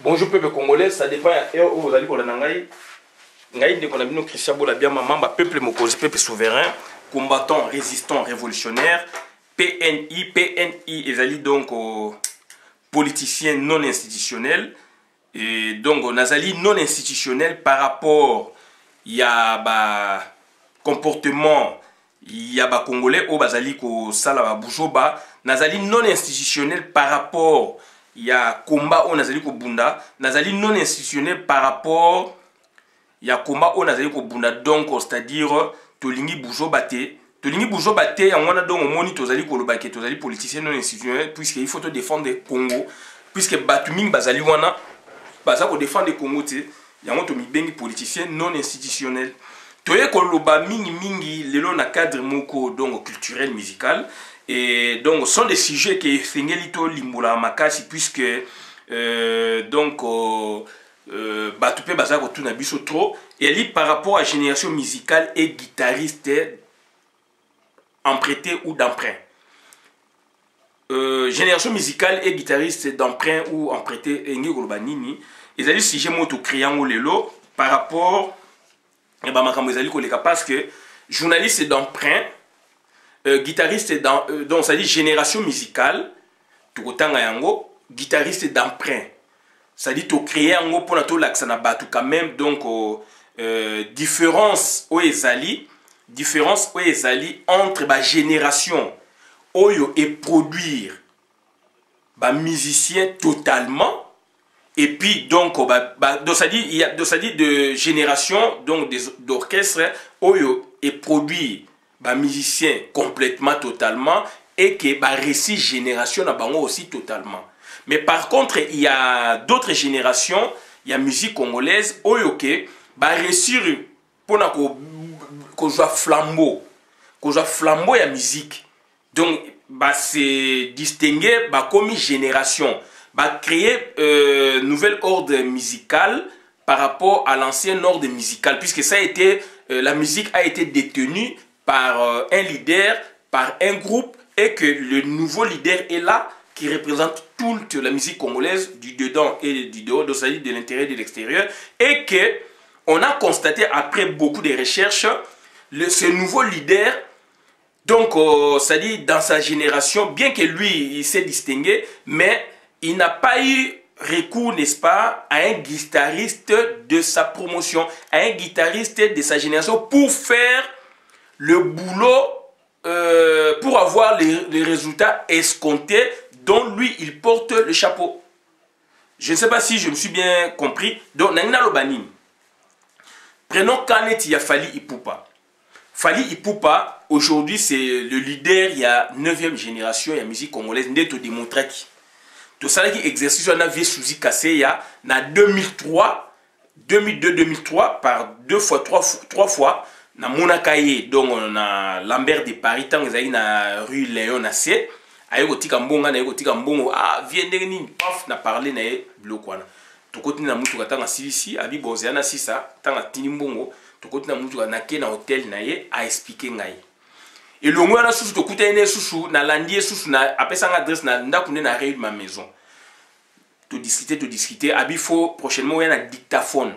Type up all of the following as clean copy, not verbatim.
Bonjour peuple congolais, ça dépend où vous allez pour la Nangaï. Nangaï, dès qu'on a vu Christian Boulabia, maman, peuple mokosi, peuple souverain, combattant, résistant, révolutionnaire, PNI, ils allaient donc politiciens non institutionnels. Et donc, on a non institutionnel par rapport, il y a comportement, il y a Congolais, au bazali ko sala boujoba, nazali non institutionnel par rapport, il y a combat au nazali ko bunda, nazali non institutionnel par rapport, il y a combat au nazali ko bunda, donc c'est-à-dire tolingi boujoba te, tolingi boujoba te, y a on a donc moni tozali ko lobake, tozali politicien non institutionnel, puisqu'il faut te défendre le Congo, puisque batuming bazali wana, baza ko défendre le Congo te, y a on to mi bengi politicien non institutionnel. Toye koloba mingi lelo na cadre moko donc culturel musical et donc sont des sujets qui fengelito limbola makasi puisque donc batupe baza ko tuna biso trop et li par rapport à génération musicale et guitariste emprunté ou d'emprunt. Génération musicale et guitariste d'emprunt ou emprunté engi koloba nini ezali sujet moto créant lelo par rapport et parce que journaliste d'emprunt, guitariste donc ça dit génération musicale, guitariste d'emprunt, ça dit to créer un mot pour la tout quand même donc différence où ezali entre ba génération oyo et produire ba musicien totalement. Et puis, donc, ça dit de génération d'orchestre oyo et produit musicien complètement, totalement, et que récit génération na bango aussi totalement. Mais par contre, il y a d'autres générations, il y a musique congolaise oyo que réussir pour qu'on joue flambeau, il y a musique. Donc, c'est distinguer comme génération. Créer nouvel ordre musical par rapport à l'ancien ordre musical, puisque ça a été, la musique a été détenue par un leader, par un groupe, et que le nouveau leader est là, qui représente toute la musique congolaise, du dedans et du dehors, c'est-à-dire de l'intérieur et de l'extérieur, et que on a constaté après beaucoup de recherches, ce nouveau leader, donc c'est-à-dire dans sa génération, bien que lui, il s'est distingué, mais il n'a pas eu recours, n'est-ce pas, à un guitariste de sa promotion, à un guitariste de sa génération pour faire le boulot, pour avoir les résultats escomptés dont lui, il porte le chapeau. Je ne sais pas si je me suis bien compris. Donc, Nangina Lobanin. Prenons Kanet Fally Ipupa. Fally Ipupa, aujourd'hui, c'est le leader, il y a 9e génération, il y a musique congolaise, Neto Demontraki. Tout ça qui exercice on a vu Suzy Kasseya na 2003 2002-2003 par trois fois na Monakaye donc on a Lambert de Paris tant que na rue Léon na C ayeko tika mbonga na ayeko tika mbongo viendere ni paf na parler na blokwana to koti na mutu katanga silisi abi bozana sisa tanga tini mbongo to koti na mutu na ke na hotel na ye a expliquer ngai. Et le mois na susu to kuta ene susu na landie susu na apesa nga adresse na ndakune na réunion ma maison. To discuter abi faut prochainement un dictaphone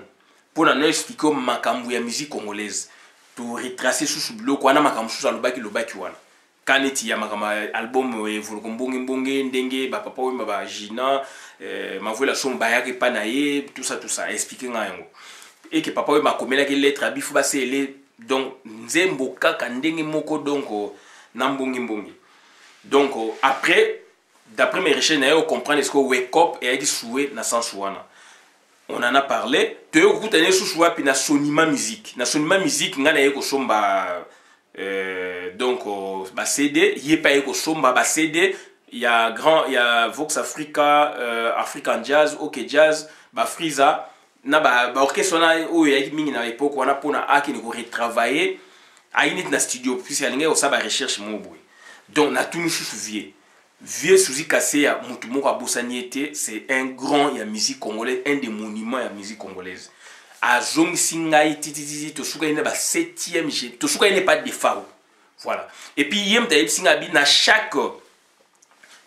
pour na expliquer makambu ya musique congolaise. To retracer susu bloko wana makambu susu lobaki wana. Kaneti ya makama album evolukombonge mbonge ndenge ba papa we ba Gina mavela son bayaki pa na ye tout ça expliquer nga yango. Et que papa we makomela ke lettre abi faut ba sele donc nzembo kaka ndenge moko donc na mbongi donc après d'après mes recherches on comprend ce que wake up et a souhait na sansuana on en a parlé te okutane susu wapi na sonima musique ngana yeko somba donc ba CD yé pa yeko somba ba CD il y a Vox Africa African Jazz OK Jazz ba Friza na ba orchestre na o ya mingi na époque wana pona aki ni ko retravailler aïnit na studio puisque alinga o sa ba recherche mo boy donc na tout nous vieux Suzy Kasseya mutu moko abosaniete c'est un grand ya musique congolaise un des monuments ya musique congolaise azong singai titi to suka ina ba 7e to suka ina pas de pharo voilà et puis yem ta singa bi na chaque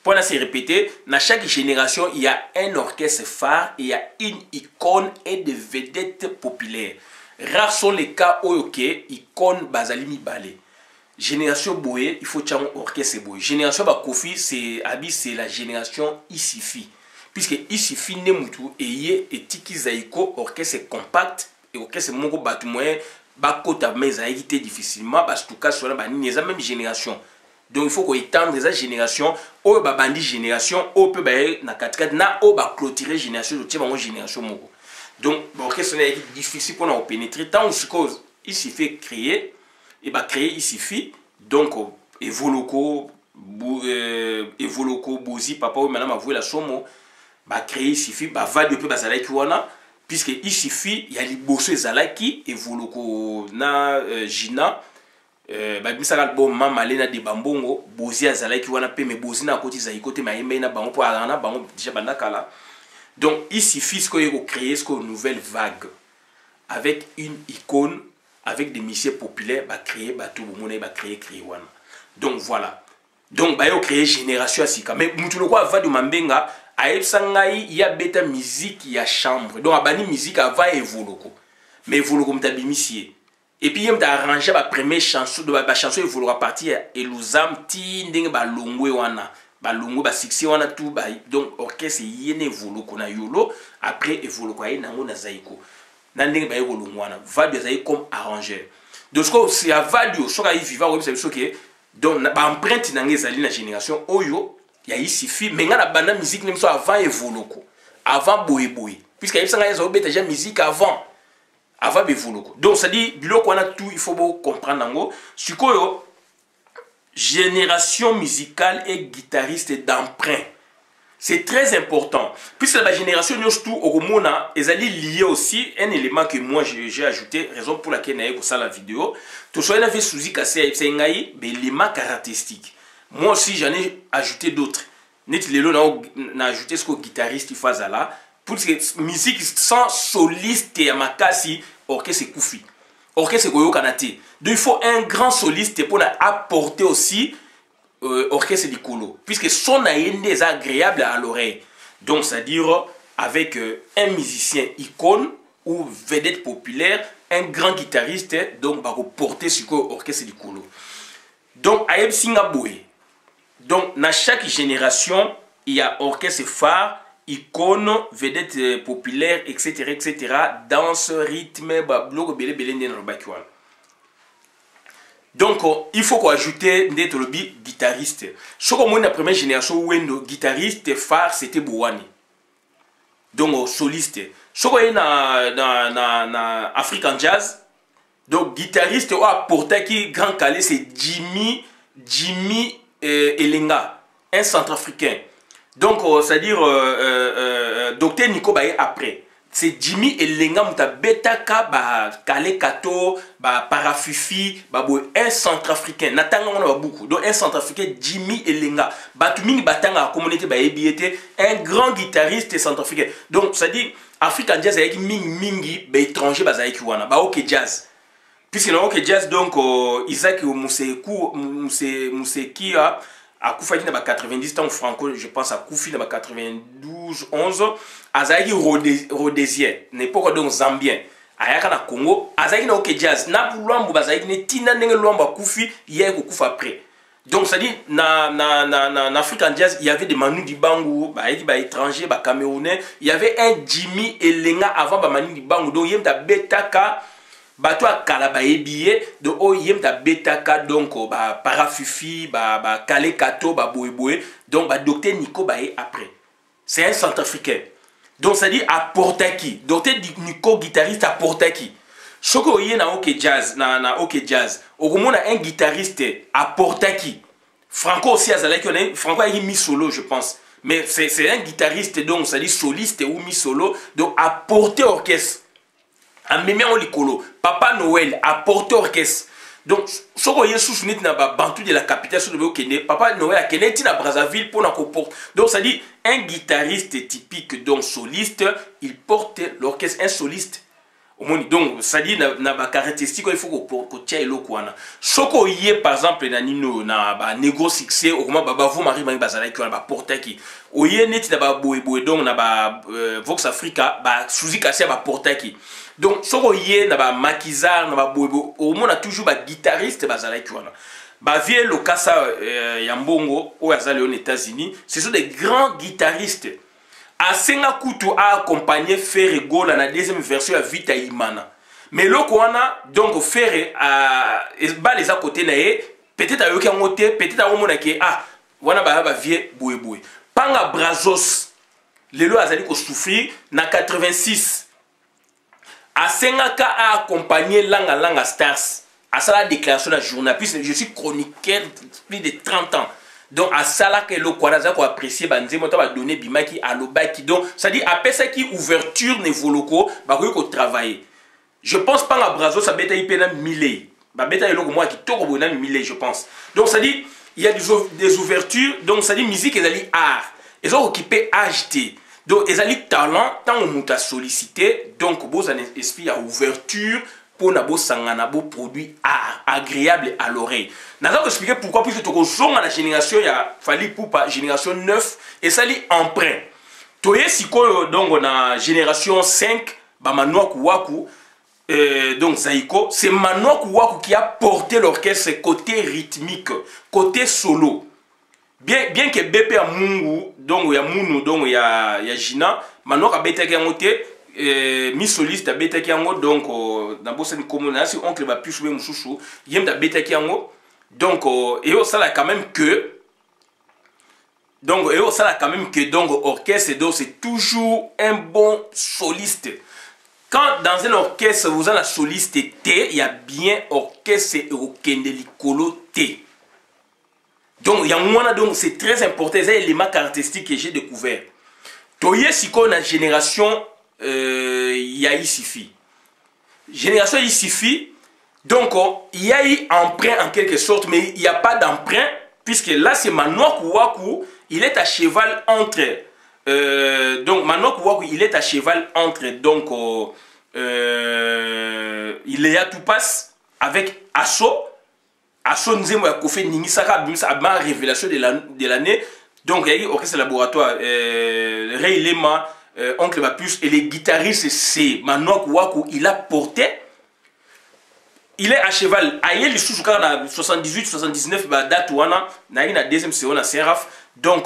Pour se répéter, dans chaque génération, il y a un orchestre phare, il y a une icône et des vedettes populaires. Rares sont les cas où ok, icône bazali mibale. Génération Boé, il faut que orchestre Boé. Génération Bakofi, c'est la génération Isifi. Puisque Isifi Nemutu et Tiki Zaiko, orchestre compact et orchestre Mongo Batoumoyen, Bakota Mezaïté difficilement, parce que tout cas, sur la même génération. Donc il faut qu'on étende cette génération, ou bandi génération, ou peut na 4 na ou ba clôturer génération, de mon génération Mongo. Donc l'orchestre est difficile pour nous pénétrer. Tant que il suffit créer, et bah créer il suffit. Donc Evoloko, Bozi, papa ou madame a voué la somme, bah créer il suffit, bah va depuis bazalaki wana, puisque il suffit, il y a les bosso zalaki, Evoloko na Gina. Babisa album mama lena de bambongo bozi azalaki wana pe me bozi na koti za ikote maembe na bango po alana bango déjà bandakala. Donc il suffit ce qu'on créer ce qu'on nouvelle vague avec une icône avec des musiciens populaires ba créer ba tout monde ba créer wana. Donc voilà. Donc ba yo créer génération asika mais mutu lokwa va de mambenga aepsangai ya beta musique ya chambre. Donc abani musique ava evoloko. Mais evoloko mtabimisier. Et puis, il y a arrangé la première chanson, la chanson il voulera partir et l'uzam ti ndenge ba longwe wana, ba longwe ba succès wana tout ba donc orchestre yene volo kona yolo après evolo kwa ina ngona zaiko. Na ndenge ba yolo wana, va de zaiko comme arrangeur. Donc c'est à vadio soka yi viva comme c'est ce que donc ba empreinte na ngezali na génération oyo ya ici fi mais ngana bana musique nem so avant evolo ko. Avant boy boy. Puisque il s'engage zo déjà musique avant. Avant Bevoloko. Donc, ça dit, biloko on a tout, il faut comprendre nango. Sukoyo, génération musicale et guitariste d'emprunt. C'est très important. Puisque la génération tout au Mona, ils allaient lier aussi un élément que moi j'ai ajouté, raison pour laquelle j'ai fait la vidéo. Tout ça, il avait sous cassé, c'est un élément caractéristique. Moi aussi, j'en ai ajouté d'autres. Net lelo na ajouté ce que le guitariste il fait là. Pour que musique sans soliste et makasi orchestre koufi orchestre koyo kanate donc il faut un grand soliste pour apporter aussi orchestre likolo puisque son aïe est agréable à l'oreille donc c'est à dire avec un musicien icône ou vedette populaire un grand guitariste donc va porter sur orchestre likolo donc aïe singaboé donc dans chaque génération il y a orchestre phare icône, vedette populaire, etc., etc., danse, rythme, blog, belé, belé, donc, il faut qu'on ajoute des guitaristes. Ce qu'on a la première génération, où guitariste phare, c'était Bouwani. Donc, soliste. Ce qu'on a dans African Jazz, donc, guitariste, ou apporté qui grand calé, c'est Jimmy Elenga, un centrafricain. Donc, c'est-à-dire, docteur Nico Baye après. C'est Jimmy Elenga Mouta Betaka, Kale Kato, Parafifi, un centrafricain. Natanga on a beaucoup. Donc, un centrafricain, Jimmy Elenga. Batumini Batanga, la communauté Bayebiete, un grand guitariste centrafricain. Donc, c'est-à-dire, African Jazz avec Mingi, étranger, Bazaïki Wana, Ok Jazz. Puisque dans Ok Jazz, donc, Isaac Mousseki a Koufa dans 90 ans franco je pense à Koufi dans 92 11 Azaïki rhodésien n'époque donc zambien ayaka na Congo Azaïki na ok jazz na bulwambo Azaïki ne tina ndenge lwamba Koufi hier ko Koufa après donc ça dit na African Jazz il y avait des Manu Dibango étranger camerounais il y avait un Jimmy Elenga avant Manu Dibango donc yem ta betaka bato akala bayebiye de oyem ta betaka donc parafifi kale kato boyeboye donc docteur Nico Baye après c'est un centrafricain donc ça dit apporter qui docteur Nico guitariste apporter qui soko yé na ok jazz na ok jazz okomona un guitariste apporter qui Franco aussi azalaki Franco a mis solo je pense mais c'est un guitariste donc ça dit soliste ou mis solo donc apporter orchestre en même temps, Papa Noël a porté orchestre. Donc, ce que vous avez dans le bantu de la capitale, Papa Noël a kené na Brazzaville pour la porte. Donc, ça dit un guitariste typique, donc soliste, il porte l'orchestre, un soliste. Donc, ça dit, na ba caractéristique, il faut que tu aies le quoi. Soko yé, par exemple, na nino, na ba négo succès, au moment ba vous mari mari bazala qui ba porta qui. Oye net na ba boy donc na ba Vox Africa ba Suzy Kassia ba porta qui. Donc, soko yé na ba maquisard na ba boy au moment a toujours ba guitariste bazala qui wana. Ba vie le kasa yambongo au azali aux États-Unis, ce sont des grands guitaristes. Asenga Kutu a accompagné Ferre Gola na deuxième version à Vita Imana. Mais le Kouana, donc Ferre a les à côté nae, peut-être à yoki angote, peut-être à omona ke ah, wana ba vie boué boué. Panga Brazos, le lo azali ko souffrir na 86. Asenga ka a accompagné Langa Stars. À ça la déclaration de la journal, puisque je suis chroniqueur depuis plus de 30 ans. Donc à ça là que le Kwaraza ko apprécier banze mota ba donner bimaki à l'obaki donc ça dit après ça qui ouverture nevoloko ba ko travailler. Je pense pas à Brazo ça beta ipena milé. Ba beta eloko moi qui toko bona milé je pense. Donc ça dit il y a des ouvertures donc ça dit musique ezali art. Ils ont occupé HT. Donc ezali talent tant on muta sollicité donc beaux un esprit à ouverture pour na bo sangana bo produit art agréable à l'oreille. N'a pas expliqué pourquoi puisque tu as la génération ya fali pour pas génération 9 et ça li emprunt. Toye siko donc on a génération 5 ba Manoa Kouakou donc Zaiko, c'est Manoa Kouakou qui a porté l'orchestre côté rythmique, côté solo. Bien que BP a Mungu donc ya Munu donc ya Gina, Manoa ka beta ki mi soliste beta ki yango donc dans bossa ni commune si oncle va plus jouer mususu yem da beta ki yango donc et ça là quand même que donc et ça là quand même que donc orchestre donc c'est toujours un bon soliste. Quand dans un orchestre vous avez la soliste T, il y a bien orchestre Eurokendelikolo T. Donc il y a moins donc c'est très important, c'est l'élément caractéristique que j'ai découvert. Toye si qu'on a génération il y a ici génération ici donc il y a eu emprunt en quelque sorte mais il n'y a pas d'emprunt puisque là c'est Manoa Kouakou il est à cheval entre donc Manoa Kouakou il est à cheval entre donc il est à tout passe avec Asso Nzemo ya Kofi Ningisaka ma révélation de l'année donc il y a eu orchestre laboratoire Ray Lema Oncle Bapus et les guitaristes c'est Manoa Kouakou il a porté il est à cheval aïe les sous 78 79 bah date wana na ina deuxième séance na Seraf donc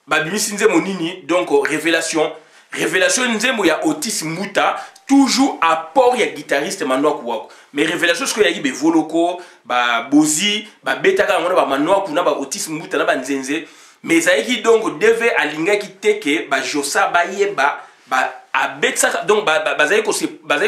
babimi Nzemo nini donc révélation Nzemo ya Otis Mouta toujours apport ya guitariste Manoa Kouakou mais révélation ce que ya be voloko ba bozi ba betaka ngona ba Manoa Kouakou na ba Otis Mouta na ba Nzenze mais ça qui donc devait alinga qui teke ba josa ba yeba ba abetsa donc bazai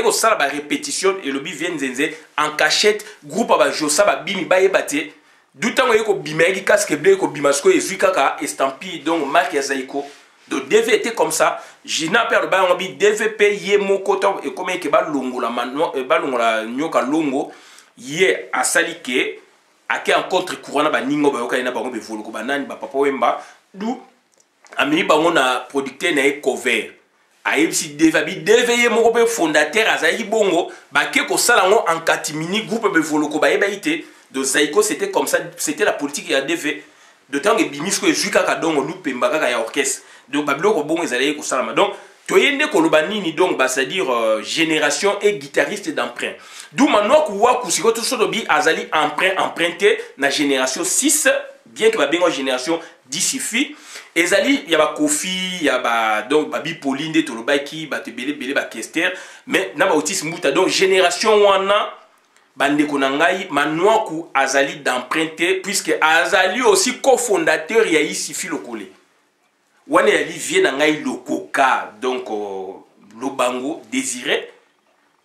ko sala ba répétition et le bi vient Nzenze en cachette groupe ba josa ba bimi ba yebate dutango yeko bima ki casque bleu ko bimasko ezui kaka estampi donc marque ya Zaiko donc devait être comme ça Gina père ba ngobi DVP yemoko to et comme que ba longola mano ba longola nyoka longo ye asalike ake en contre courant ba ningo ba yoka na bango be volo ko banani ba papa wemba du amini bango na producteur na cover ayebisi deveye moko be fondateur azali bongo ba ke ko sala ngo en katimini groupe be volo ko ba yeba ite de Zaiko c'était comme ça c'était la politique ya DV de temps que bimisko ejuka ka dongo lupemba kaka ya orchestre donc bablo ko bongo ezali ko sala donc toyende ko lobanini donc bah c'est à dire génération et guitariste d'emprunt. D'où Manoa Kouakou si tout ça bi azali emprunté na génération 6 bien que ba bengo génération 10 fi ezali ya ba Kofi ya ba donc ba Bipoline de tolobaki ba te belé ba Kester mais na ba Otis Mouta donc génération wana bande ko nangai Manoa Kouakou azali d'emprunter puisque azali aussi cofondateur ya ici fi lokole. Wane yali vie na ngai lokoka donc lobango désiré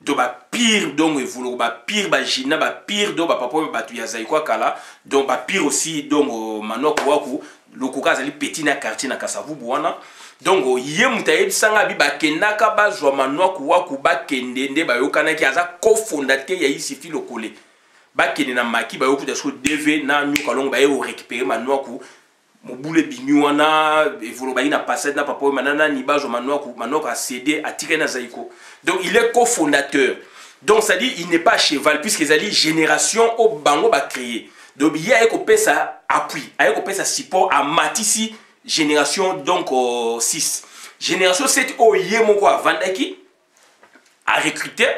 do ba pire donc evolo ba pire ba Gina ba pire do ba papa ba tu ya Zaiko kala donc ba pire aussi donc Manoa Kouakou lokoka azali petit na quartier na Kasavubu wana donc ye mutayebi sanga bi ba kendaka ba zwa Manoa Kouakou ba kendende ba yokana ki aza cofondateur ya ici fi lokole ba kende na maki ba yokuta so DV na nyoka longo ba yo récupérer Manoa Kouakou mobule bimiwana evolobaki na passé na papa manana ni bajo manoko a cédé a tiré na Zaïko. Donc il est cofondateur. Donc ça dit il n'est pas à cheval puisque ça dit génération au bango ba créé. Donc il y a un ça appui, avec un ça support à Matisi génération donc 6. Génération 7 au yemoko a vandaki à recruter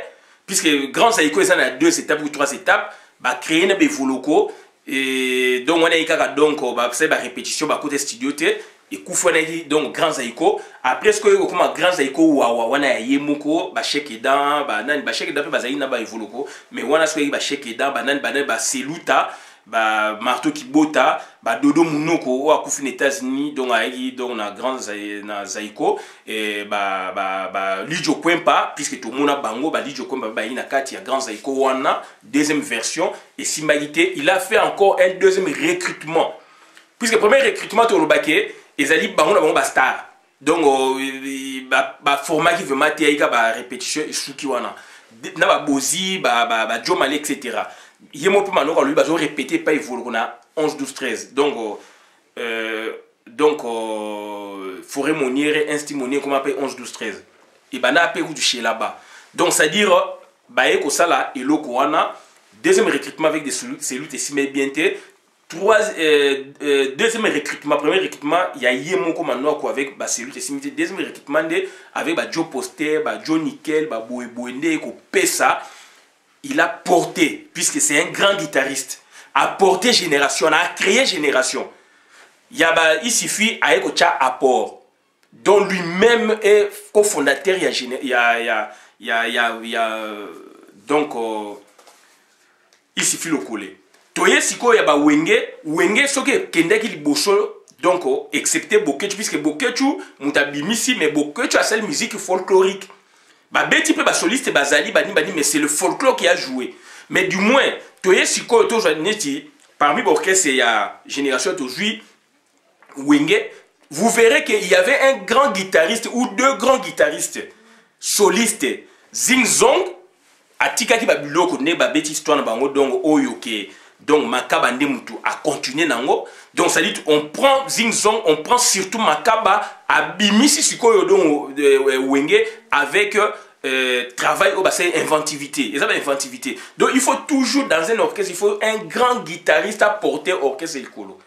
puisque grand Zaïko ils en a 2 étapes ou 3 étapes, ba créer na bevoloko. Et donc on a eu donc c'est la répétition bah côté studio té et koufonaki donc grand Zaïko après ce que comme grand Zaïko wana yemoko ba cheke dan ba nan ba cheke dan ba zaina ba evoloko mais wana ce que ba cheke dan ba nan ba seluta ba marteau qui bota ba dodo munoko o akufi aux États-Unis donc ayi donc na grand Zaïko et ba Lidio Kwempa puisque tout le monde a bango ba Lidio Kwempa ba ina kati ya grand Zaïko wana deuxième version et Simbalité il a fait encore un deuxième recrutement puisque premier recrutement to lobake ezali bango na bango ba star donc ba format qui veut mater ba répétition et suki wana na ba bozi ba Joe Malé etc. Yemo pe manoko lui bazo répéter pas évoluer on a 11 12 13 donc forêt monière instinct monière comme appelle 11 12 13 et bana pe du chez là-bas donc c'est à dire ba eko sala eloko wana deuxième recrutement avec des cellules et si bien té deuxième recrutement premier recrutement il y a yemo comme manoko avec ba cellules et si deuxième recrutement avec ba Joe Poster ba Joe Nickel ba Boende ko pesa. Il a porté, puisque c'est un grand guitariste, a porté génération, a créé génération. Il suffit à un apport, dont lui-même est cofondateur, donc, il suffit le coller. Toye siko ya ba wenge soke kende ki liboso donc excepté Bokechu puisque Bokechu mutabimisi mais Bokechu a celle musique folklorique. Bah beti pe ba soliste bazali bani mais c'est le folklore qui a joué. Mais du moins toye siko to neti parmi l'orchestre il y a génération aujourd'hui wenge vous verrez qu'il y avait un grand guitariste ou deux grands guitaristes solistes Zing Zong atika ki ba biloko ne ba beti histoire na bango donc oyoke donc Makaba Ndemutu a continué nango donc ça dit on prend Zing Zong on prend surtout Makaba abimisi sikoyo donc wenge avec travail au bassin inventivité et ça inventivité donc il faut toujours dans un orchestre il faut un grand guitariste à porter orchestre et colo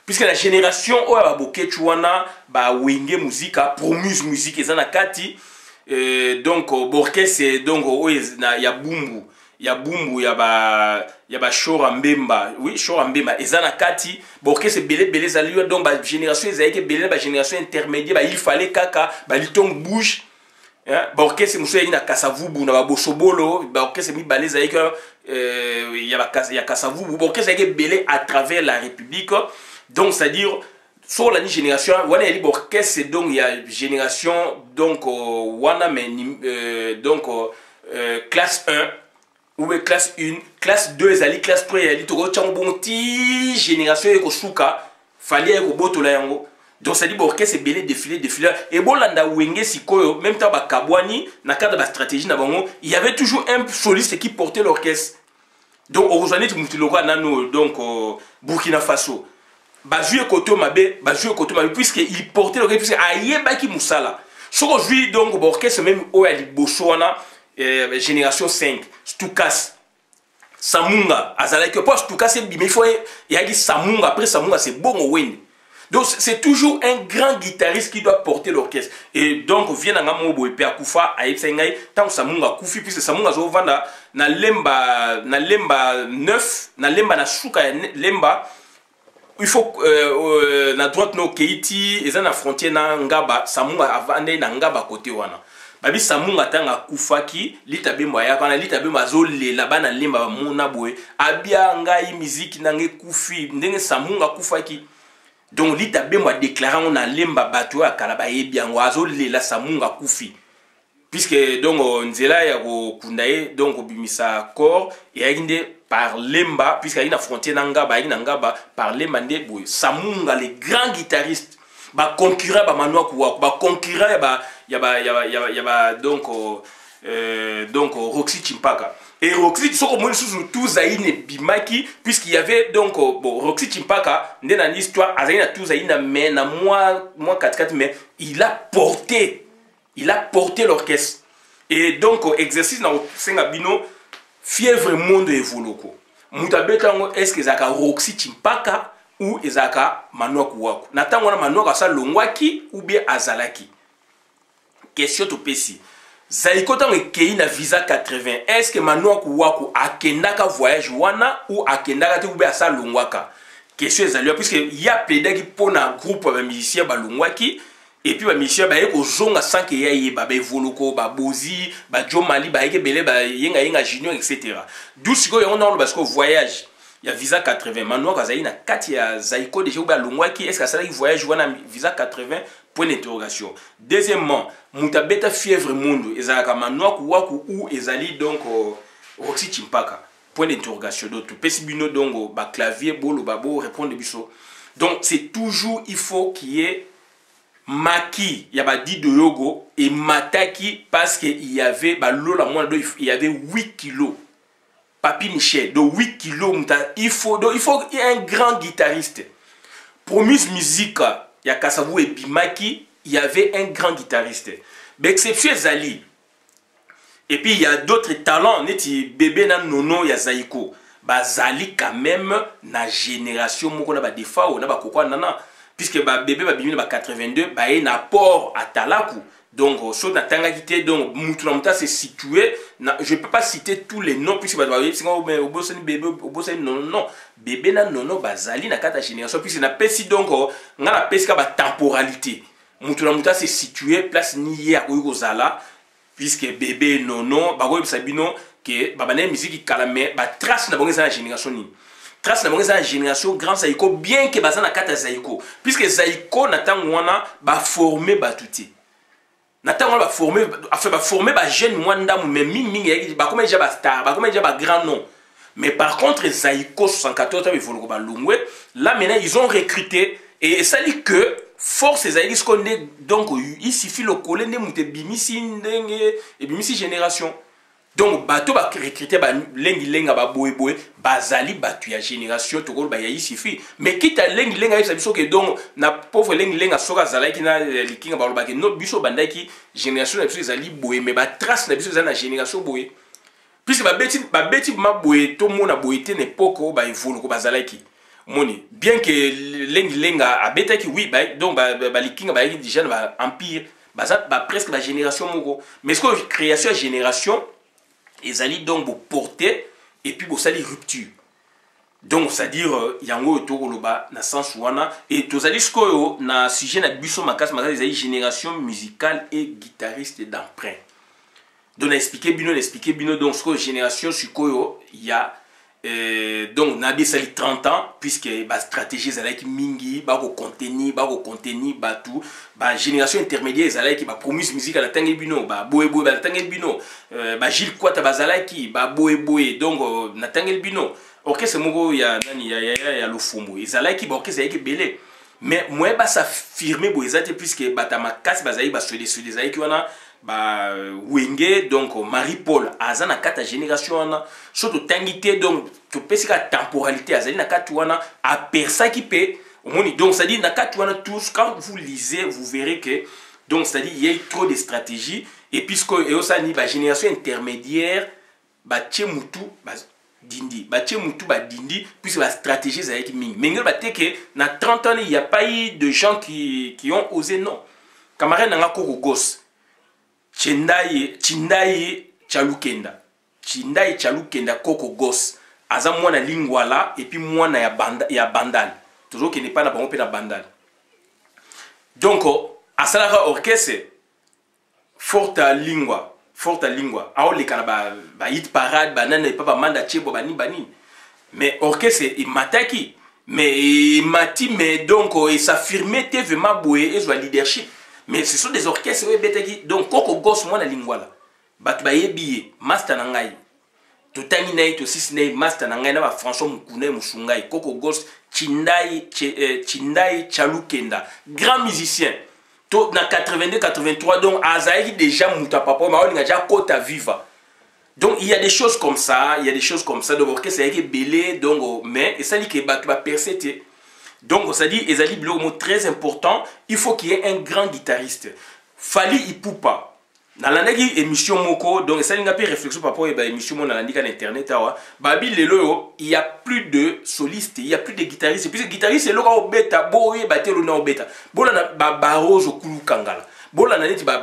puisque la génération o ba Bokechu wana ba wenge musique promuse musique et ça na kati donc orchestre donc il y a bumbu il y a ba Shora Mbemba oui Shora Mbemba et ça na kati orchestre belé zali donc ba génération ezaki belé ba génération intermédiaire il fallait kaka ba litong bouge orchestre musuya na Kasavubu na ba Bosobolo ba orchestre mi balé ezaki il y a Kasavubu orchestre ezaki belé à travers la République donc c'est à dire sur la génération wana ya orchestre donc il y a génération donc wana mais donc classe 1 ou classe 1 classe 2 ezali classe 3 ezali to chango bonti génération eko suka fallait eko botola yango donc ça dit orchestre belé défilé et bolanda wenge sikoyo même temps ba kabwani na cadre de la stratégie na bango il y avait toujours un soliste qui portait l'orchestre donc aujourd'hui tu mutiloko nano donc Burkina Faso bazue koto mabe puisque il portait l'orchestre puisque ayeba ki musala so aujourd'hui donc orchestre même o ya liboso wana génération 5 Stukas Samunga azalaki que pour Stukas c'est mais il faut il y a dit Samunga après Samunga c'est bon win donc c'est toujours un grand guitariste qui doit porter l'orchestre et donc vient na ngamo boy pe akufa aipsengai tant Samunga kufi puisque Samunga zo vanda na lemba 9 na lemba na suka lemba il faut na droite no Keiti eza na frontière na Ngaba Samunga avande na Ngaba côté wana babi Samunga tanga kufaki litabemba ya kana litabemba zolela bana lemba mona boy abia ngai musique nange kufi ndenge Samunga kufaki donc litabemba déclarant on a lemba bato akala ba yebiango azolela Samunga kufi puisque donc nzela ya ko kundaye donc obimisa corps et ainde par lemba puisque il y a une frontière Ngaba par lemba nde boy Samunga les grands guitaristes ba concurrent ba manwa kuwa ba concurrent ya ba donc donc Roxy Chimpaka. Et Roxy, ce qu'on sous tout Zaïne Bimaki, puisqu'il y avait donc bon, Roxy Chimpaka, dans l'histoire, Azaïna tout Zaïna, mais na moi 4-4, mais il a porté l'orchestre. Et donc, exercice dans Sengabino, fièvre monde évoloko. Mutabetango, est-ce que Zaka Roxy Chimpaka ou Ezaka Manoak Waku? Natangwana Manoak Asa Longwaki ou bien Azalaki? Question to Pessi. Zaiko tango ekei na visa 80, est-ce que Manoak Waku akendaka voyage wana ou akendaka te ou bien asa longwaka? Question ezali puisque il y a plaidé pour un groupe de musiciens balongwaki et puis les musiciens ba yeko zonga sans que yaye ba voloko ba bozi ba jomali ba yeke belé ba yenga junior etc. D'où siko on a parce que voyage il y a visa 80 Manoak azali na kati ya Zaiko déjà ou ba longwaki est-ce que ça voyage wana visa 80? Point d'interrogation. Deuxièmement, Mutabeta fièvre monde, ezalaka Manoak Waku ou ezali donc Roxy Chimpaka. Point d'interrogation. Donc tout pesi bino donc ba clavier bolo babo répondre biso. Donc c'est toujours il faut qu'il y ait Maki, il y a pas dit de Yogo et Mataki parce qu'il y avait bah lola moins il y avait 8 kilos. Papi Michel, de 8 kilos, il faut un grand guitariste. Promise musique. Il y a Kassavou et Bimaki, il y avait un grand guitariste. Mais exception Zali. Et puis il y a d'autres talents, neti bébé na nono ya Zaiko. Ba Zali quand même na génération moko na ba defa na ba kokwa nana puisque ba bébé ba bimina ba 82 ba e na port à Talaku. Donc so na tanga kité donc Mutunamuta s'est situé je peux pas citer tous les noms puisque ba bébé non bébé na nono bazali na kata génération puisque na pesi donc nga na pesi ka ba temporalité Mutunamuta s'est situé place ni ya Oyozala puisque bébé nono ba go sabino que ba bané musique kalame ba trace na bonga na génération ni trace na bonga na génération grand Zaiko bien que bazana na kata Zaiko puisque Zaiko na tango wana ba former ba tuti Nathan va former jeune Mwanda mais mingi ba comme déjà ba star ba comme déjà ba grand nom mais par contre Zaiko 74 ils vont le là maintenant ils ont recruté et ça dit que force Zaiko ce qu'on est donc il suffit le coller ne monter bimisi ndenge et bimisi génération donc bateau ba recruter ba lengi lenga ba boy bazali batu ya génération to ba ya suffit mais quitte lengi lenga ça biso que donc na pauvre lengi lenga soka zala ki na likinga ba ba que no biso bandaki génération na biso zali boy mais ba trace na biso na génération boy puisque ba beti ma boy to mona boyté n'époque ba evolu ko bazala ki moni bien que lengi lenga abetaki oui ba donc ba likinga ba déjà ba empire ba presque ba génération moko mais ce que création génération ils allaient donc vous porter et puis vous allez rupture. Donc c'est-à-dire yango tokoloba na sens wana et tous allez skoyo na sujet na biso makas les génération musicale et guitariste d'emprunt. Donc expliquer bino donc ce que génération sukoyo il y a donc nabi sali 30 ans puisque ba stratégie zalaki mingi ba ko contenir ba tout ba génération intermédiaire zalaki ba promise musique à la tangi bino ba boy ba tangi bino ba Gilles Kwata ba zalaki ba boy donc na tangi bino orchestre moko ya nani ya lofumbo zalaki ba orchestre zalaki belé mais moi ba s'affirmer bo ezate puisque ba tamakasi ba zalaki ba sur des zalaki wana ba wenge donc Marie-Paul azana kata génération wana surtout tangité donc to pesika temporalité azali na kata wana a persa qui peut donc ça dit na kata wana tous quand vous lisez vous verrez que donc c'est à dire il y a trop de stratégies et puisque et aussi ni ba génération intermédiaire ba tchemutu ba dindi puisque la stratégie c'est avec ming mais ba teke na 30 ans il y a pas eu de gens qui ont osé non camarade nanga koko gos Chindai Chalukenda Koko Gos aza mwana lingwala et puis mwana ya bandal toujours qui n'est pas na bango pe na bandal donc asalaka orchestre forte lingua ao le kana ba hit parade banana et papa manda chebo bani mais orchestre il mataki mais mati mais donc il s'affirmait vraiment boé et soit leadership. Mais ce sont des orchestres donc Koko Gos moi na lingwala batu ba yebiye master na ngai to tangi na to six na master na ngai na ba François Mukune Musungai Koko Gos Chindai Chalukenda grand musicien na 82 83 donc azaïki déjà muta papa ma on déjà kota viva. Donc il y a des choses comme ça, donc l'orchestre est belé donc mais et ça dit que va percer. Donc ça dit ezali biloko très important, il faut qu'il y ait un grand guitariste. Fally Ipupa. Dans l'année émission moko donc ça n'a pas réflexion par rapport à émission mon dans internet babi lelo il y a plus de solistes, il y a plus de guitaristes puis les guitaristes c'est loka obeta boye batelo na obeta bola ba rose kulu kangala bola na neti ba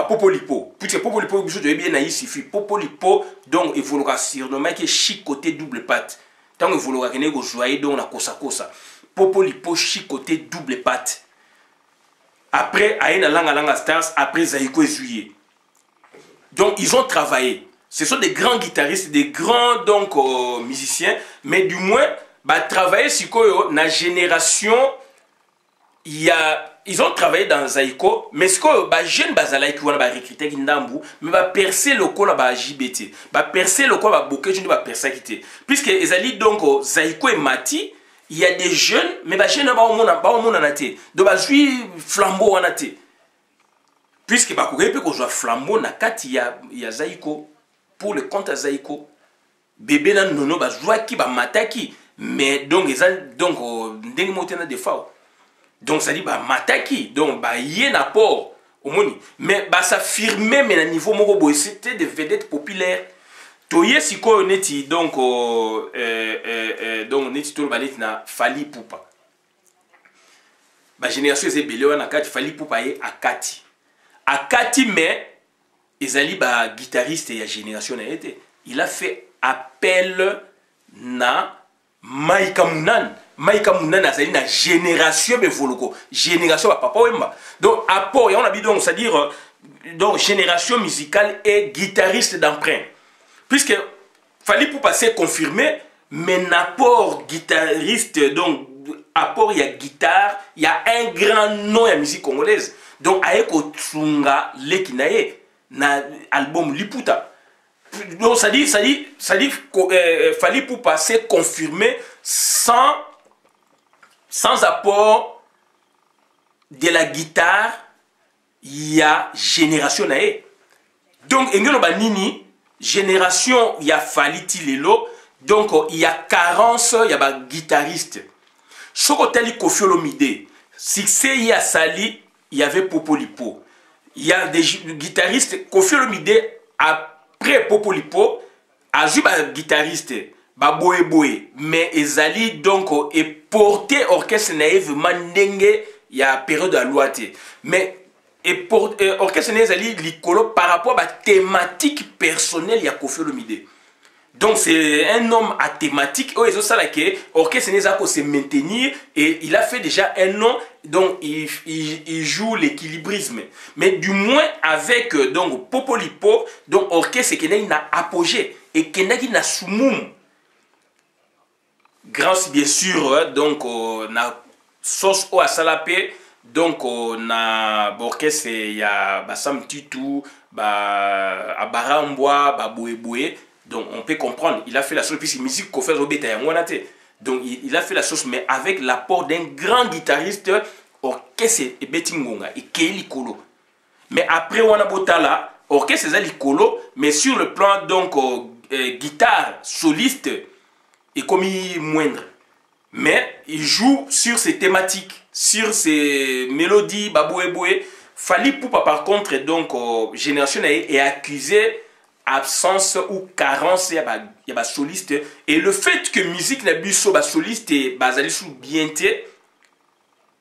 popolipo puisque popolipo biso de bien na ici popolipo donc évoluera surnommé que chic côté double patte tant évoluera que nego joyer donc na kosa popolipo chic côté double patte. Après, Aïna Langa Stars, après Zaïko et Juillet. Donc, ils ont travaillé. Ce sont des grands guitaristes, des grands donc, musiciens, mais du moins, bah, travailler sur la génération, ils ont travaillé dans Zaïko, mais ce que bah, jeune Bazalaï qui va recruter Kindambu, mais va percer le col à JBT, va percer le col à Bokeh, je ne vais pas percer quitter. Puisque ils allaient donc Zaïko et Mati. Il y a des jeunes, mais les jeunes ne sont pas été. Donc, ils sont flambeau en été. Puisque les jeunes sont flambeau, il y a Zaïko. Pour le compte à Zaïko. Bébé, non, ils sont mataki. Mais donc, ils ont des fois. Donc, ça dit, mataki. Donc, il y a un apport. Mais ça affirmait, mais à niveau mogo, c'était des vedettes populaires. Toye siko neti donc neti tolo baleti na Fally Ipupa. Ba génération ezé belé wana kati Fally Ipupa ye akati. Akati mais ezali ba guitariste ya génération na été. Il a fait appel na Maïka Munan. Maïka Munan azali na génération be voloko. Génération ba papa wemba. Donc apport et on a dit donc c'est-à-dire donc génération musicale et guitariste d'emprunt. Puisque Fally Ipupa s'est confirmé, mais l'apport guitariste, donc apport il y a guitare, il y a un grand nom de la musique congolaise. Donc Aeko Tsunga Lekinaye, na album Liputa. Donc ça dit Fally Ipupa s'est confirmé sans apport de la guitare, il y a génération nae. Donc Engelo Banini génération, il y a Fally Tilelo, donc il y a carence, il y a des guitaristes. Sokoteli Koffi Olomide, succès, il y a Sali, il y avait Popolipo. Il y a des guitaristes, Koffi Olomide, après Popolipo, a joué des guitaristes, Boé Boé, mais Ezali, donc, est porté orchestre naïve, mandenge, il y a période de la loi. Mais et pour orchestre Nezali Likolo par rapport à la thématique personnelle il y a Koffi Olomide. Donc c'est un homme à thématique oh ils ont ça là que orchestre Nezako se maintenir et il a fait déjà un nom donc il joue l'équilibrisme mais du moins avec donc Popolipo donc orchestre qui n'a apogée et qui n'a soumum grâce bien sûr donc na sauce au salapé. Donc, na orchestre, il y a Bassam Titou, Abaramboa, Boé Boé. Donc, on peut comprendre. Il a fait la sauce, puisque musique qu'on fait au bétail. Donc, il a fait la sauce, mais avec l'apport d'un grand guitariste, orchestre et Betingonga, et Keili Kolo. Mais après, on a Botala, orchestre c'est Kolo, mais sur le plan, donc, guitare soliste, et comme il moindre. Mais il joue sur ses thématiques, sur ses mélodies, Baboué Boué. Fally Ipupa par contre, donc, génération est accusé absence ou carence, il y a soliste. Et le fait que musique n'a pas so soliste et basali sous bienté,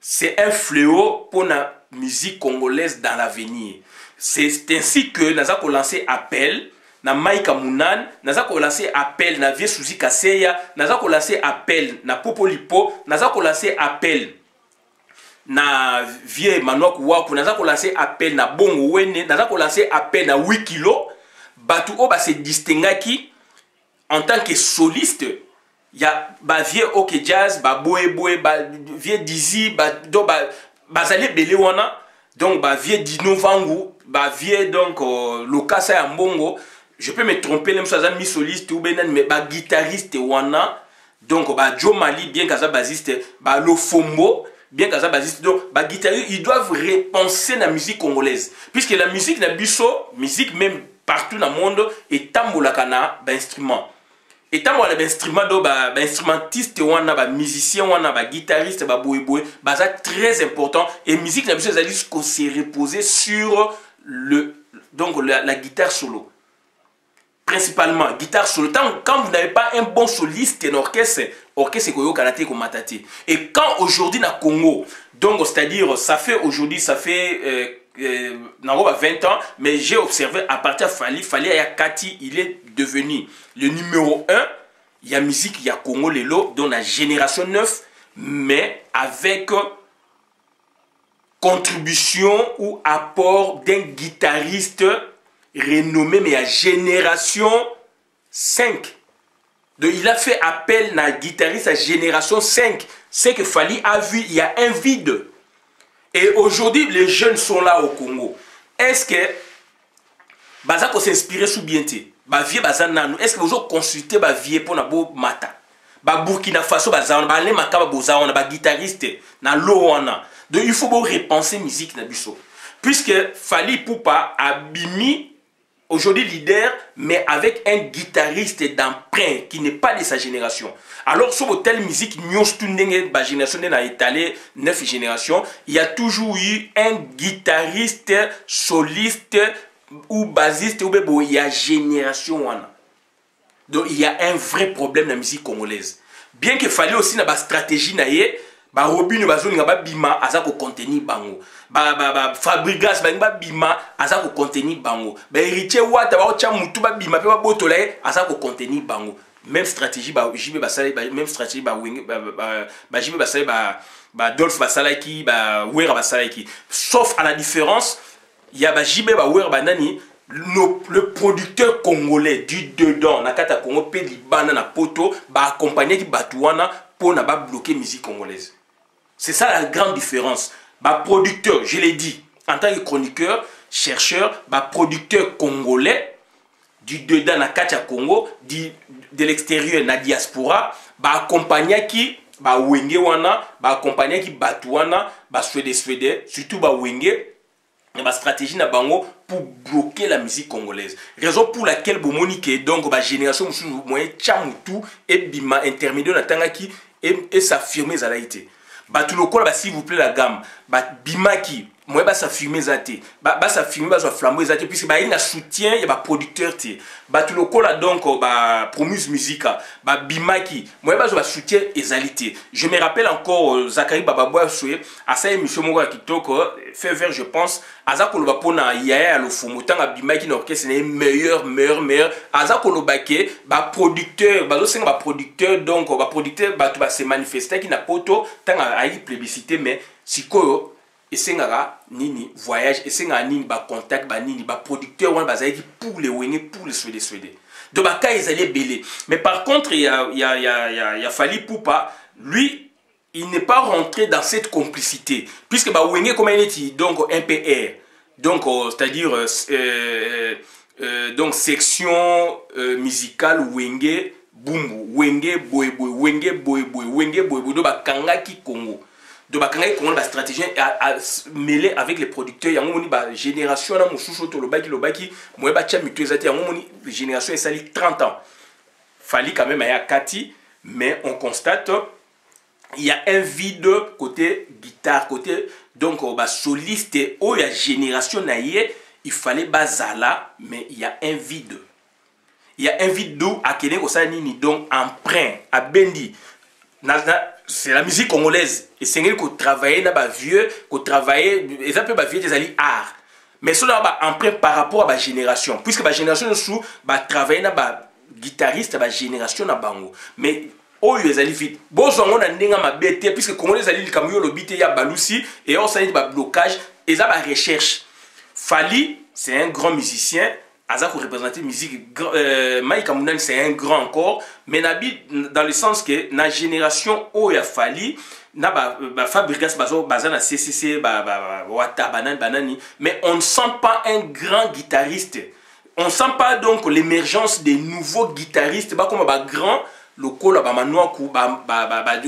c'est un fléau pour la musique congolaise dans l'avenir. C'est ainsi que nous avons lancé appel. Na Maïka Munan, naza ko lancer appel na Vie Suzy Kaseya, naza ko lancer appel na Popolipo, naza ko lancer appel na Vie Manok Waku, naza ko lancer appel na Bongo Wene, naza ko lancer appel na Wikilo, batu o ba se distingaki en tant que soliste. Ya ba Vie OK Jazz, ba Boé Boé, ba Vie Dizzy, ba do ba bazali belé wana, donc ba Vie Dino Vangu, ba Vie donc Lokasa ya Mbongo. Je peux me tromper, même si je suis soliste ou bien mais guitariste wana donc Joe Mali bien que ça basiste Lofombo bien qu'à bassiste, donc, guitaristes, ils doivent repenser la musique congolaise. Puisque la musique, la musique même partout dans le monde, est tambolakana, instrument. Et tant que les instruments, les instrumentistes, les musiciens, les guitaristes, c'est très important. Et la musique, la musique, s'est reposée sur la guitare solo. Principalement, guitare solo. Quand vous n'avez pas un bon soliste en orchestre, orchestre c'est comme matate. Et quand aujourd'hui dans le Congo, donc c'est-à-dire, ça fait 20 ans, mais j'ai observé à partir de Fali Kati, il est devenu le numéro 1. Il y a musique, il y a Congo Lelo, dans la génération 9, mais avec contribution ou apport d'un guitariste renommé, mais à génération 5. Donc il a fait appel à un guitariste à génération 5. C'est que Fali a vu, il y a un vide. Et aujourd'hui, les jeunes sont là au Congo. Est-ce que Bazako s'inspirer sous bienté? Est-ce que vous avez consulté vie pour na mata? Burkina Faso, les makaba bozaona, guitariste, na loana. Donc il faut repenser musique na biso. Puisque Fali Poupa a bimi aujourd'hui leader, mais avec un guitariste d'emprunt qui n'est pas de sa génération. Alors, sur telle musique, la génération n'a étalé 9 générations, il y a toujours eu un guitariste, soliste ou bassiste, ou il y a génération. Donc, il y a un vrai problème dans la musique congolaise. Bien qu'il fallait aussi une stratégie, Robin bima azako contenu bango Fabrigas bima azako contenu bango héritier wata ba cha mutu ba bima pe ba botola azako contenu bango même stratégie jibe basala même stratégie jibe basala Dolph basala ki wera basala ki, sauf à la différence il y a jibe wera banani le producteur congolais du dedans nakata Congo pe libana na poto accompagner ki batuana pour na ba bloquer musique congolaise. C'est ça la grande différence. Producteur, je l'ai dit, en tant que chroniqueur, chercheur, producteur congolais, du dedans na Katia Congo, de l'extérieur na diaspora, accompagner qui, wenge wana, accompagner qui batuana, suédé, surtout wenge, stratégie na bango pour bloquer la musique congolaise. Raison pour laquelle Bomonique, donc, génération moyen Tchamutu et Bima intermédiaire na tangaki et s'affirmer à l'aïté. Tout le corps, s'il vous plaît, la gamme, Bimaki, moi, ça filme zate, ça filme, ça flambe zate, puisque il y a un soutien, il y a un producteur, tout le corps, donc, promuse musique, Bimaki, moi, ça soutien ezalité. Je me rappelle encore, Zachary Bababoua, à sa émission, moi, qui toque, fait vers, je pense, Azako le bapona, yaya, le fumutan, Bimaki, l'orchestre, c'est meilleur, Azako le baquet, producteur, producteur, donc, producteur, se manifester, qui n'a pas auto, tant à y plébisciter, mais, si quoi, et c'est nini voyage et c'est nini contact nini producteur pour les wenge pour les suédés donc cas ils allaient belé. Mais par contre il y a Fali Poupa, lui il n'est pas rentré dans cette complicité puisque wenge comme il est donc MPR donc c'est-à-dire donc section musicale wenge bumbu wenge boy donc kangaki Congo. Donc, la stratégie à mêler avec les producteurs. Il y a une génération, génération est 30 ans. Fallait quand même à Kati, mais on constate il y a un vide côté guitare, côté donc soliste. Oh, il y a génération il fallait bazala, mais il y a un vide. Il y a un vide d'où à Kenya donc emprunt à Bendi. C'est la musique congolaise. Et c'est qu'on travaille dans les vieux, qu'on travaille, et un peu vieux des art. Mais cela emprunt par rapport à la génération. Puisque la génération sous travaille dans les guitaristes, la génération na bango. Mais oh ils allaient vite. Bon on a n'enga ma bête puisque congolais allaient comme yo le bite ya balusi et on s'allait ba blocage et ça ba recherche. Fali, c'est un grand musicien. Azako représenter musique Mike Amunani c'est un grand encore mais nabi dans le sens que na génération où il a fallu na Fabrikas bazana CCC wata banani mais on ne sent pas un grand guitariste, on ne sent pas donc l'émergence des nouveaux guitaristes comme grand lokola ba Manouakou,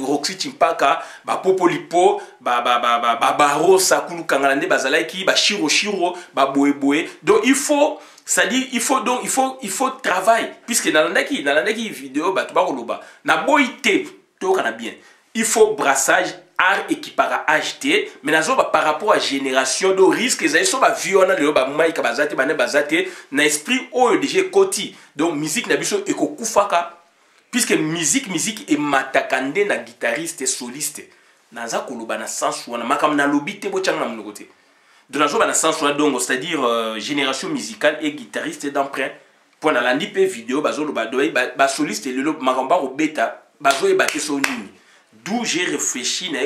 Roxy Chimpaka, ba Popolipo, Barosa Kulu Kangalande Bazalaiki, ba Shiro, ba Boé. Donc il faut, ça dit, il faut travail, puisque dans l'andaki vidéo ba tuba na boité to kana bien. Il faut brassage art équipara acheter mais nazo par rapport à génération de risque ils sont ba viona le ba maika bazate ba ne bazate na esprit o déjà koti donc musique na biso ekokufaka puisque musique et matakande na guitariste et soliste naza koloba na sens wana makam na lobité bo tchanga na mnokote donc nazo ba na sens wana donc c'est-à-dire génération musicale et guitariste d'emprunt pour na landi pe vidéo bazo loba ba soliste le makamba ko beta bazo e baté so nini. D'où j'ai réfléchi à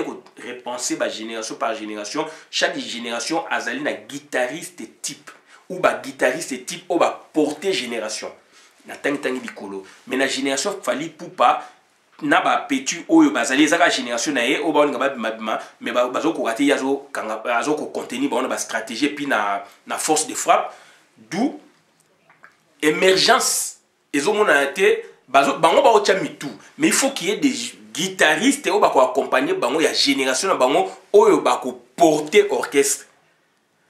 repenser génération par génération. Chaque génération a un guitariste type. Ou un guitariste type ou un porté génération. Mais la génération fallait pour pas na ba petu oyo bazali ezaka génération na ye o ba ngaba mais bazo ko raté yazo kanga bazo ko contenu ba on ba stratégie puis na force de frappe d'où émergence ezomona té bazo bango ba ocha mitu mais il faut qu'il y ait des guitariste ou bako accompagner bango ya génération na bango oyo bako porter orchestre.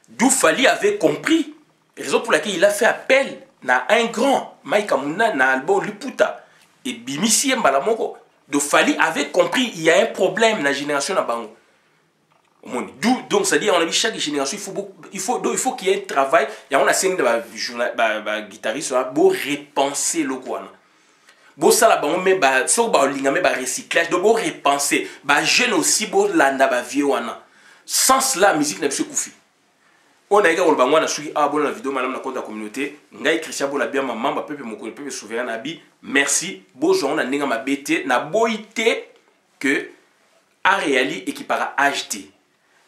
D'où Fally avait compris raison pour laquelle il a fait appel na un grand Mike Amuna na album Liputa et Bimisi Mbalamoko. Donc Fally avait compris il y a un problème na génération na bango. Donc ça dit on a vu chaque génération il faut qu'il y ait un travail il y a on a cinq de guitariste pour repenser le quoi. Bo sala ba on met ba so ba linga me ba recyclage donc bo repenser ba jeune aussi bo landa ba vieux wana sans cela musique na biso kufi on a également ba ngwana suki a bon la vidéo madame na compte la communauté ngai Christian Bola bien maman ba pepe moko pepe souverain na bi merci bo zo na ninga ma bete na boité que a réali et qui para HD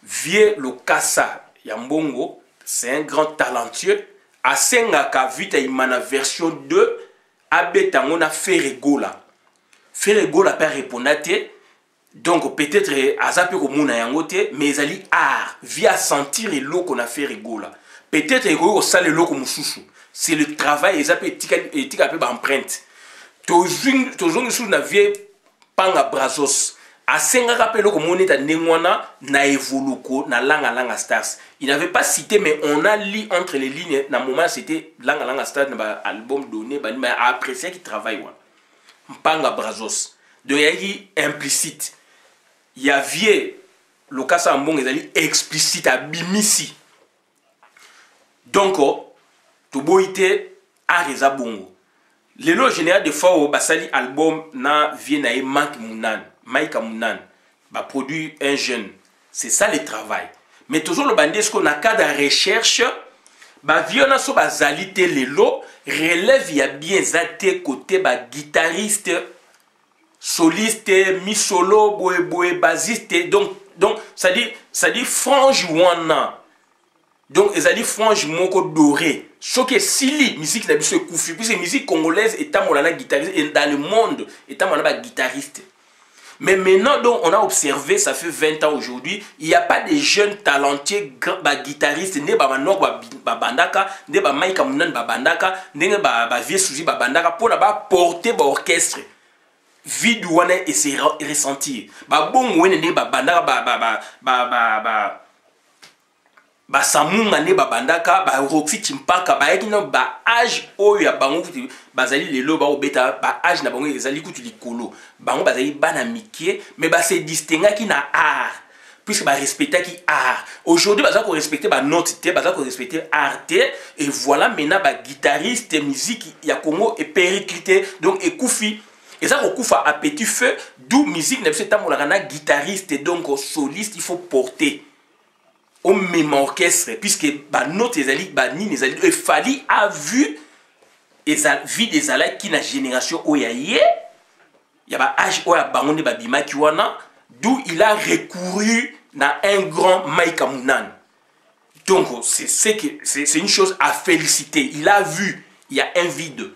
vieux le kassa ya mbongo c'est un grand talentueux a senga ka vita imana version 2 abetango na Ferregola pas répondre donc peut-être azape ko muna yango te mais ali art via sentir le loko na Ferregola peut-être eko sale loko mususu c'est le travail ezape etika pe ba empreinte tozongi sous na vie panga brazos asenga ka loko moneta ndengwana na evoluko na langa stars il n'avait pas cité mais on a lu entre les lignes na moment c'était langa stars na album donné ba mais apprécié qui travaille wa mpanga brazos de yaki implicite il y avait le cas ça mbongo ezali explicite à bimisi donc to boité areza bongo lelo général de fois au basali album na vie na e Mike Amunan va produire un jeune. C'est ça le travail. Mais toujours le bandit, ce qu'on a cas de recherche, bah viona so bazalité lelo relève il y a bien zate côté bah guitariste, soliste, mi solo, boé basiste. Donc ça dit frange wana. Donc ils dit frange moko doré. Ce que Sili musique na biso koufi puisque musique congolaise est à guitariste et dans le monde est à guitariste. Mais maintenant, donc, on a observé, ça fait 20 ans aujourd'hui, il n'y a pas de jeunes talentueux guitaristes, ne ba manok ba bandaka, ne ba maika munan ba bandaka, ne ba vie souci ba bandaka pour ba porter ba orchestre. Vide wana et c'est ressenti. Ba bon wene ne ba bandaka ba samunga ne ba bandaka ba Roxy Chimpaka ba ekino ba âge oyo ya bango bazali lelo ba obeta ba âge na bango ezali kutu likolo bango bazali bana mikie mais ba se distinguer qui na art puisque ba respecter qui art aujourd'hui baza ko respecter ba note te baza ko respecter art et voilà maintenant ba guitariste musique ya Congo et périclité donc ekoufi et ça okufa à petit feu d'où musique na c'est tamolaka na guitariste donc soliste il faut porter au même orchestre puisque ba note ezali ba nini ezali et Fally a vu vie des alais qui na génération oyaye ya ba âge oya bango ne ba bimaki wana d'où il a recouru na un grand Mike Amunan. Donc c'est une chose à féliciter. Il a vu il y a un vide.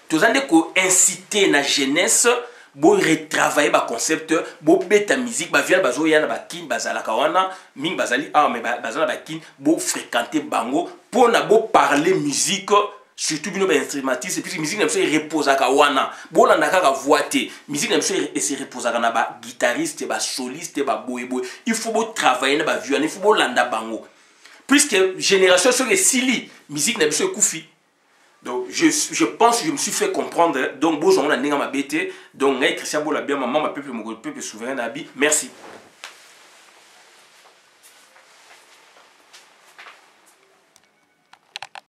Tous ande ko inciter na jeunesse bo retravailler ba concept bo beta musique ba vial bazo yana ba kin bazala kawana ming bazali mais bazala ba kin bo fréquenter bango pour na bo parler musique surtout bino ba instrumentiste puis musique na biso reposaka wana bolanda kaka voix te musique na biso se reposaka na ba guitariste ba soliste ba boy il faut bo travailler na ba violon il faut bolanda bango puisque génération sur sili musique na biso ekufi. Donc je pense que je me suis fait comprendre. Donc bonjour on a ninga ma bête donc ngai Christian Bola bien maman ma peuple souverain nabi merci.